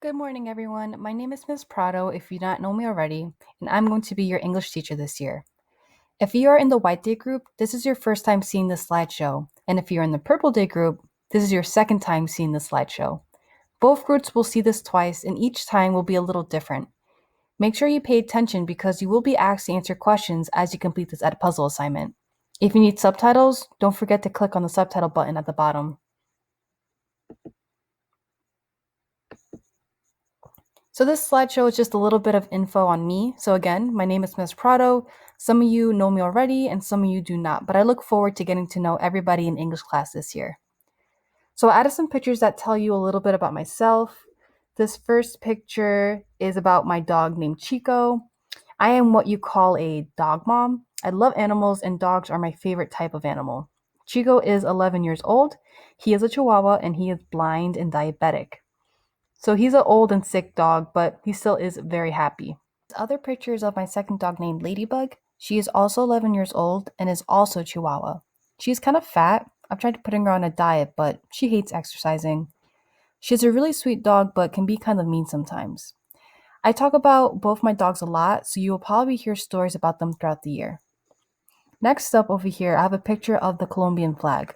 Good morning, everyone. My name is Ms. Prado, if you don't know me already, and I'm going to be your English teacher this year. If you are in the White Day group, this is your first time seeing this slideshow, and if you're in the Purple Day group, this is your second time seeing this slideshow. Both groups will see this twice, and each time will be a little different. Make sure you pay attention because you will be asked to answer questions as you complete this puzzle assignment. If you need subtitles, don't forget to click on the subtitle button at the bottom. So this slideshow is just a little bit of info on me. So again, my name is Ms. Prado. Some of you know me already and some of you do not, but I look forward to getting to know everybody in English class this year. So I added some pictures that tell you a little bit about myself. This first picture is about my dog named Chico. I am what you call a dog mom. I love animals and dogs are my favorite type of animal. Chico is 11 years old. He is a Chihuahua and he is blind and diabetic. So he's an old and sick dog, but he still is very happy. Other pictures of my second dog named Ladybug. She is also 11 years old and is also Chihuahua. She's kind of fat. I've tried putting her on a diet, but she hates exercising. She's a really sweet dog, but can be kind of mean sometimes. I talk about both my dogs a lot, so you will probably hear stories about them throughout the year. Next up over here, I have a picture of the Colombian flag.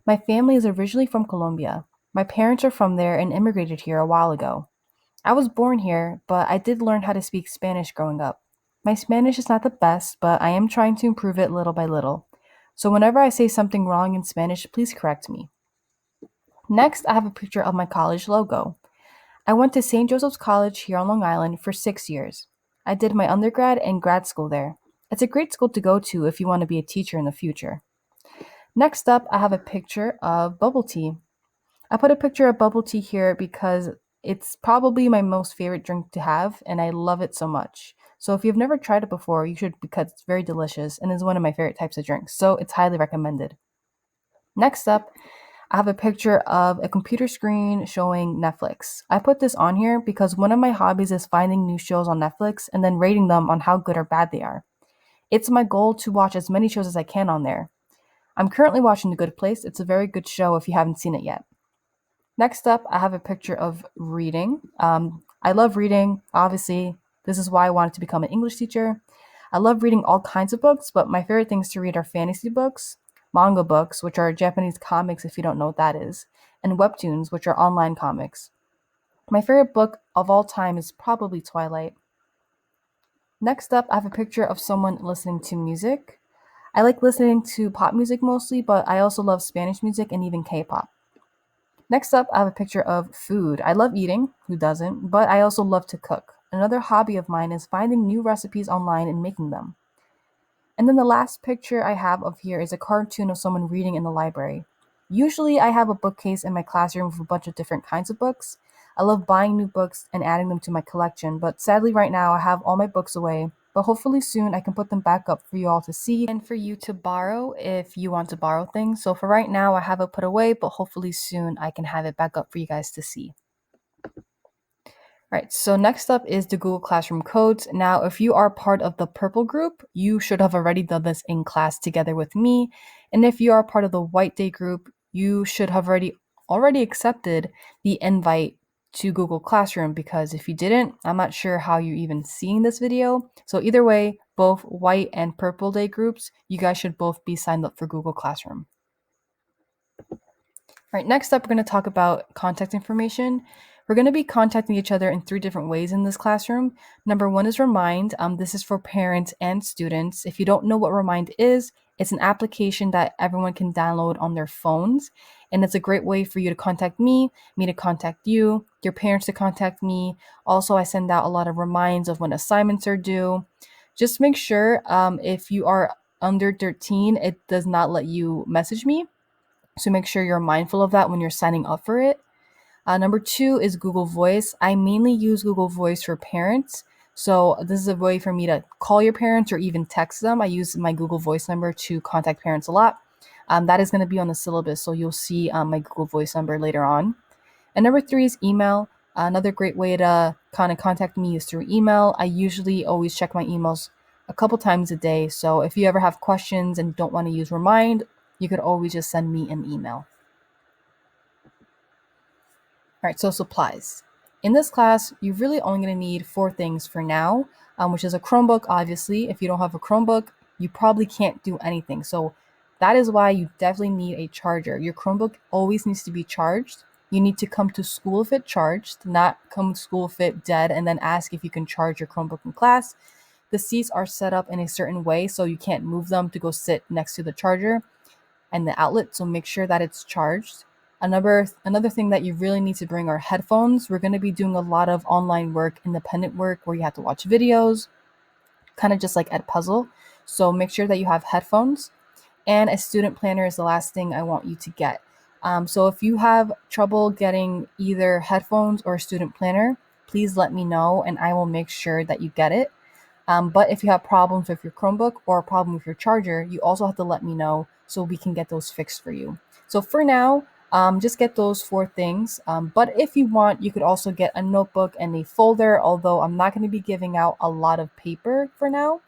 My family is originally from Colombia. My parents are from there and immigrated here a while ago. I was born here, but I did learn how to speak Spanish growing up. My Spanish is not the best, but I am trying to improve it little by little. So whenever I say something wrong in Spanish, please correct me. Next, I have a picture of my college logo. I went to St. Joseph's College here on Long Island for 6 years. I did my undergrad and grad school there. It's a great school to go to if you want to be a teacher in the future. Next up, I have a picture of bubble tea. I put a picture of bubble tea here because it's probably my most favorite drink to have, and I love it so much. So if you've never tried it before, you should because it's very delicious and is one of my favorite types of drinks. So it's highly recommended. Next up, I have a picture of a computer screen showing Netflix. I put this on here because one of my hobbies is finding new shows on Netflix and then rating them on how good or bad they are. It's my goal to watch as many shows as I can on there. I'm currently watching The Good Place. It's a very good show if you haven't seen it yet. Next up, I have a picture of reading. I love reading, obviously. This is why I wanted to become an English teacher. I love reading all kinds of books, but my favorite things to read are fantasy books, manga books, which are Japanese comics if you don't know what that is, and webtoons, which are online comics. My favorite book of all time is probably Twilight. Next up, I have a picture of someone listening to music. I like listening to pop music mostly, but I also love Spanish music and even K-pop. Next up, I have a picture of food. I love eating, who doesn't? But I also love to cook. Another hobby of mine is finding new recipes online and making them. And then the last picture I have of here is a cartoon of someone reading in the library. Usually I have a bookcase in my classroom with a bunch of different kinds of books. I love buying new books and adding them to my collection, but sadly right now I have all my books away. But hopefully soon I can put them back up for you all to see and for you to borrow if you want to borrow things. So for right now I have it put away, but hopefully soon I can have it back up for you guys to see. All right, so next up is the Google Classroom codes. Now, if you are part of the purple group, you should have already done this in class together with me. And if you are part of the white day group, you should have already accepted the invite to Google Classroom because if you didn't, I'm not sure how you're even seeing this video. So either way, both white and purple day groups, you guys should both be signed up for Google Classroom. All right, next up, we're going to talk about contact information. We're going to be contacting each other in 3 different ways in this classroom. Number 1 is Remind. This is for parents and students. If you don't know what Remind is, it's an application that everyone can download on their phones. And it's a great way for you to contact me to contact you, your parents to contact me. Also, I send out a lot of reminds of when assignments are due. Just make sure if you are under 13, it does not let you message me. So make sure you're mindful of that when you're signing up for it. Number 2 is Google Voice. I mainly use Google Voice for parents. So this is a way for me to call your parents or even text them. I use my Google Voice number to contact parents a lot. That is going to be on the syllabus, so you'll see my Google Voice number later on. And number 3 is email. Another great way to kind of contact me is through email. I usually always check my emails a couple times a day. So if you ever have questions and don't want to use Remind, you could always just send me an email. All right, so supplies. In this class, you're really only going to need 4 things for now, which is a Chromebook, obviously. If you don't have a Chromebook, you probably can't do anything. So that is why you definitely need a charger. Your Chromebook always needs to be charged. You need to come to school if it's charged, not come to school if it's dead and then ask if you can charge your Chromebook in class. The seats are set up in a certain way so you can't move them to go sit next to the charger and the outlet, so make sure that it's charged. Another thing that you really need to bring are headphones. We're going to be doing a lot of online work, independent work, where you have to watch videos, kind of just like Edpuzzle. So make sure that you have headphones. And a student planner is the last thing I want you to get. So if you have trouble getting either headphones or a student planner, please let me know and I will make sure that you get it. But if you have problems with your Chromebook or a problem with your charger, you also have to let me know so we can get those fixed for you. So for now, just get those 4 things. But if you want, you could also get a notebook and a folder, although I'm not going to be giving out a lot of paper for now.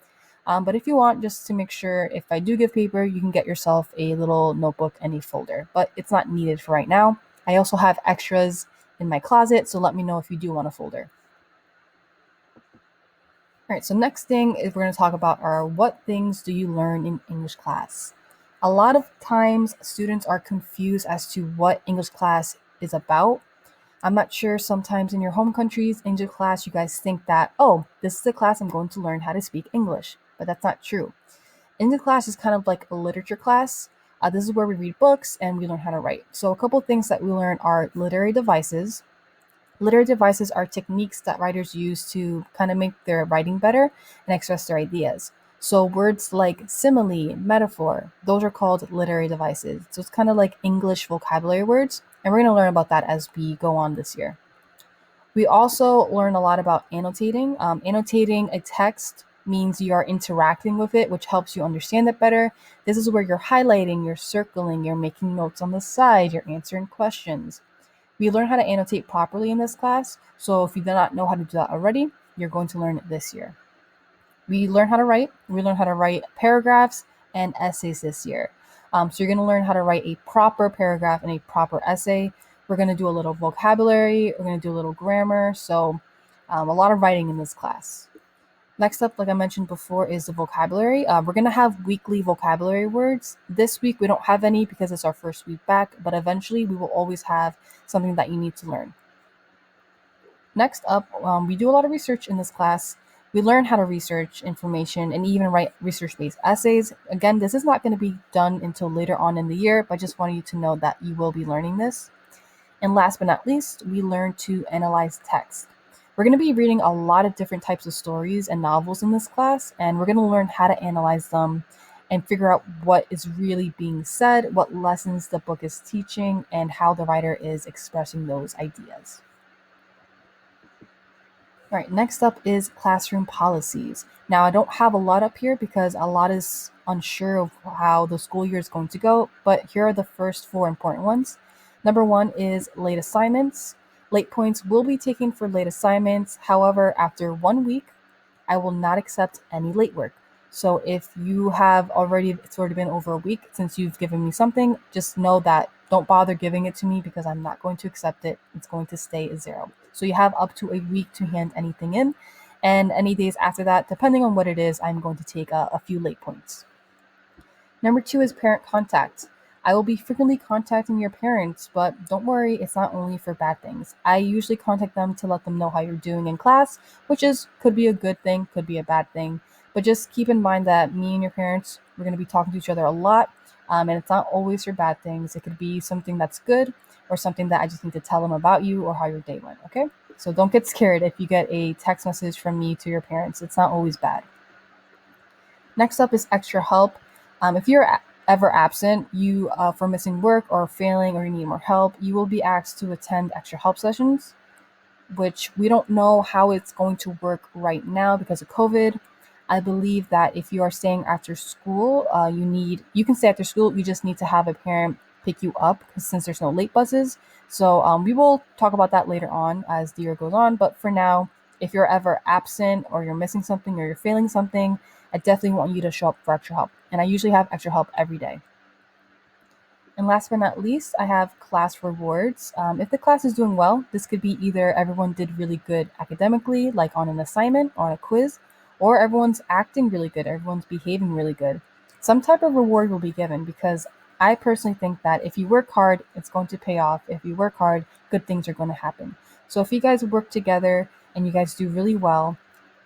But if you want, just to make sure, if I do give paper, you can get yourself a little notebook and a folder. But it's not needed for right now. I also have extras in my closet, so let me know if you do want a folder. All right, so next thing is we're going to talk about are what things do you learn in English class? A lot of times students are confused as to what English class is about. I'm not sure, sometimes in your home countries, English class, you guys think that, oh, this is the class I'm going to learn how to speak English, but that's not true. English class is kind of like a literature class. This is where we read books and we learn how to write. So a couple things that we learn are literary devices. Literary devices are techniques that writers use to kind of make their writing better and express their ideas. So words like simile, metaphor, those are called literary devices. So it's kind of like English vocabulary words, and we're going to learn about that as we go on this year. We also learn a lot about annotating. Annotating a text means you are interacting with it, which helps you understand it better. This is where you're highlighting, you're circling, you're making notes on the side, you're answering questions. We learn how to annotate properly in this class, so if you do not know how to do that already, you're going to learn it this year. We learn how to write. We learn how to write paragraphs and essays this year. So you're going to learn how to write a proper paragraph and a proper essay. We're going to do a little vocabulary. We're going to do a little grammar. So a lot of writing in this class. Next up, like I mentioned before, is the vocabulary. We're going to have weekly vocabulary words. This week, we don't have any because it's our first week back, but eventually we will always have something that you need to learn. Next up, we do a lot of research in this class. We learn how to research information and even write research-based essays. Again, this is not going to be done until later on in the year, but I just wanted you to know that you will be learning this. And last but not least, we learn to analyze text. We're going to be reading a lot of different types of stories and novels in this class, and we're going to learn how to analyze them and figure out what is really being said, what lessons the book is teaching, and how the writer is expressing those ideas. All right, next up is classroom policies. Now, I don't have a lot up here because a lot is unsure of how the school year is going to go, but here are the first 4 important ones. Number 1 is late assignments. Late points will be taken for late assignments. However, after 1 week, I will not accept any late work. So if you have it's already been over a week since you've given me something, just know that don't bother giving it to me because I'm not going to accept it. It's going to stay a 0. So you have up to a week to hand anything in. And any days after that, depending on what it is, I'm going to take a few late points. Number 2 is parent contact. I will be frequently contacting your parents, but don't worry, it's not only for bad things. I usually contact them to let them know how you're doing in class, which could be a good thing, could be a bad thing. But just keep in mind that me and your parents, we're going to be talking to each other a lot, and it's not always for bad things. It could be something that's good or something that I just need to tell them about you or how your day went, okay? So don't get scared if you get a text message from me to your parents. It's not always bad. Next up is extra help. If you're ever absent, you for missing work or failing or you need more help, you will be asked to attend extra help sessions, which we don't know how it's going to work right now because of COVID. I believe that if you are staying after school, you can stay after school. You just need to have a parent pick you up since there's no late buses. So we will talk about that later on as the year goes on. But for now, if you're ever absent or you're missing something or you're failing something, I definitely want you to show up for extra help. And I usually have extra help every day. And last but not least, I have class rewards. If the class is doing well, this could be either everyone did really good academically, like on an assignment, on a quiz, or everyone's acting really good, everyone's behaving really good. Some type of reward will be given because I personally think that if you work hard, it's going to pay off. If you work hard, good things are going to happen. So if you guys work together and you guys do really well,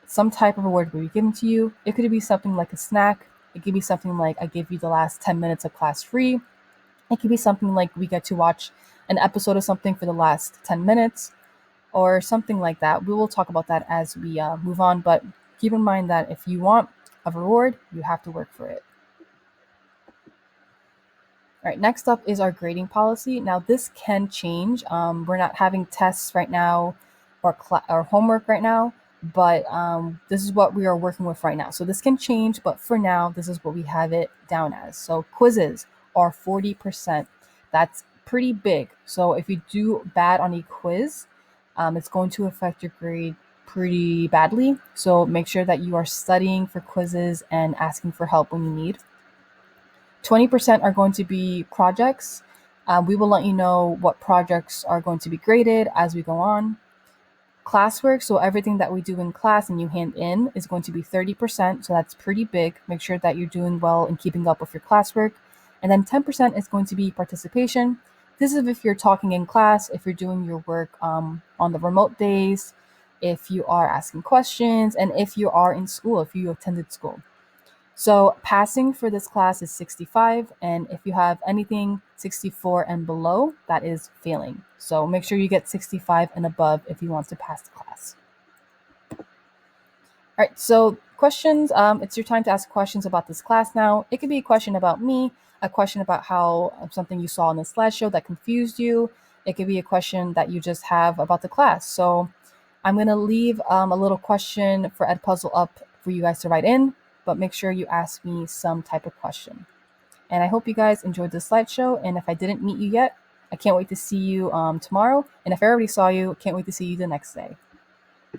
some type of reward will be given to you. It could be something like a snack. It could be something like I give you the last 10 minutes of class free. It could be something like we get to watch an episode of something for the last 10 minutes or something like that. We will talk about that as we move on, but keep in mind that if you want a reward, you have to work for it. All right, next up is our grading policy. Now, this can change. We're not having tests right now or homework right now, but this is what we are working with right now. So this can change, but for now, this is what we have it down as. So quizzes are 40%. That's pretty big. So if you do bad on a quiz, it's going to affect your grade pretty badly. So make sure that you are studying for quizzes and asking for help when you need. 20% are going to be projects. We will let you know what projects are going to be graded as we go on. Classwork, so everything that we do in class and you hand in, is going to be 30%, so that's pretty big. Make sure that you're doing well and keeping up with your classwork. And then 10% is going to be participation. This is if you're talking in class, if you're doing your work on the remote days, if you are asking questions, and if you are in school, if you attended school. So passing for this class is 65, and if you have anything 64 and below, that is failing. So make sure you get 65 and above if you want to pass the class. All right, so questions. It's your time to ask questions about this class now. It could be a question about me, a question about how something you saw in the slideshow that confused you. It could be a question that you just have about the class. So I'm going to leave a little question for Edpuzzle up for you guys to write in, but make sure you ask me some type of question. And I hope you guys enjoyed this slideshow. And if I didn't meet you yet, I can't wait to see you tomorrow. And if I already saw you, can't wait to see you the next day.